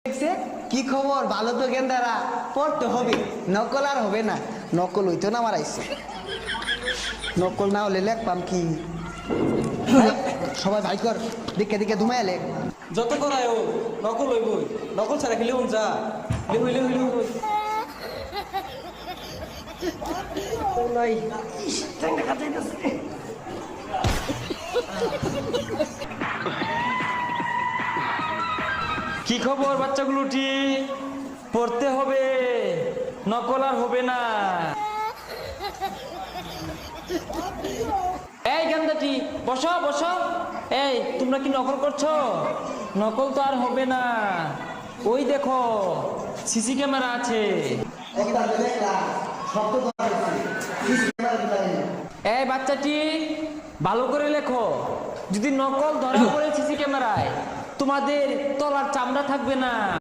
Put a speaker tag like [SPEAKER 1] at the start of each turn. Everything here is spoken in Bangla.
[SPEAKER 1] দেখছে কি খবর? ভালো তো গেন্দারা, পড়তে হবে, নকল আর হবে না। নকল হইতো না আমার আইসে, নকল না হলে লেখপাম কি? সবাই ভাই কর, দিকে দিকে ধুমায় লেখ।
[SPEAKER 2] যত করায় ও নকল হইবই, নকল ছাড়া খেলে যা হইলে হইলে হইলে কি খবর বাচ্চাগুলোটি? পড়তে হবে, নকল আর হবে না। এই গান্দাটি বসো বসো। এই তোমরা কি নকল করছো? নকল তো আর হবে না। ওই দেখো সিসি ক্যামেরা আছে। এই বাচ্চাটি ভালো করে লেখো, যদি নকল ধরা পড়ে সিসি ক্যামেরায় তোমাদের তলার চামড়া থাকবে না।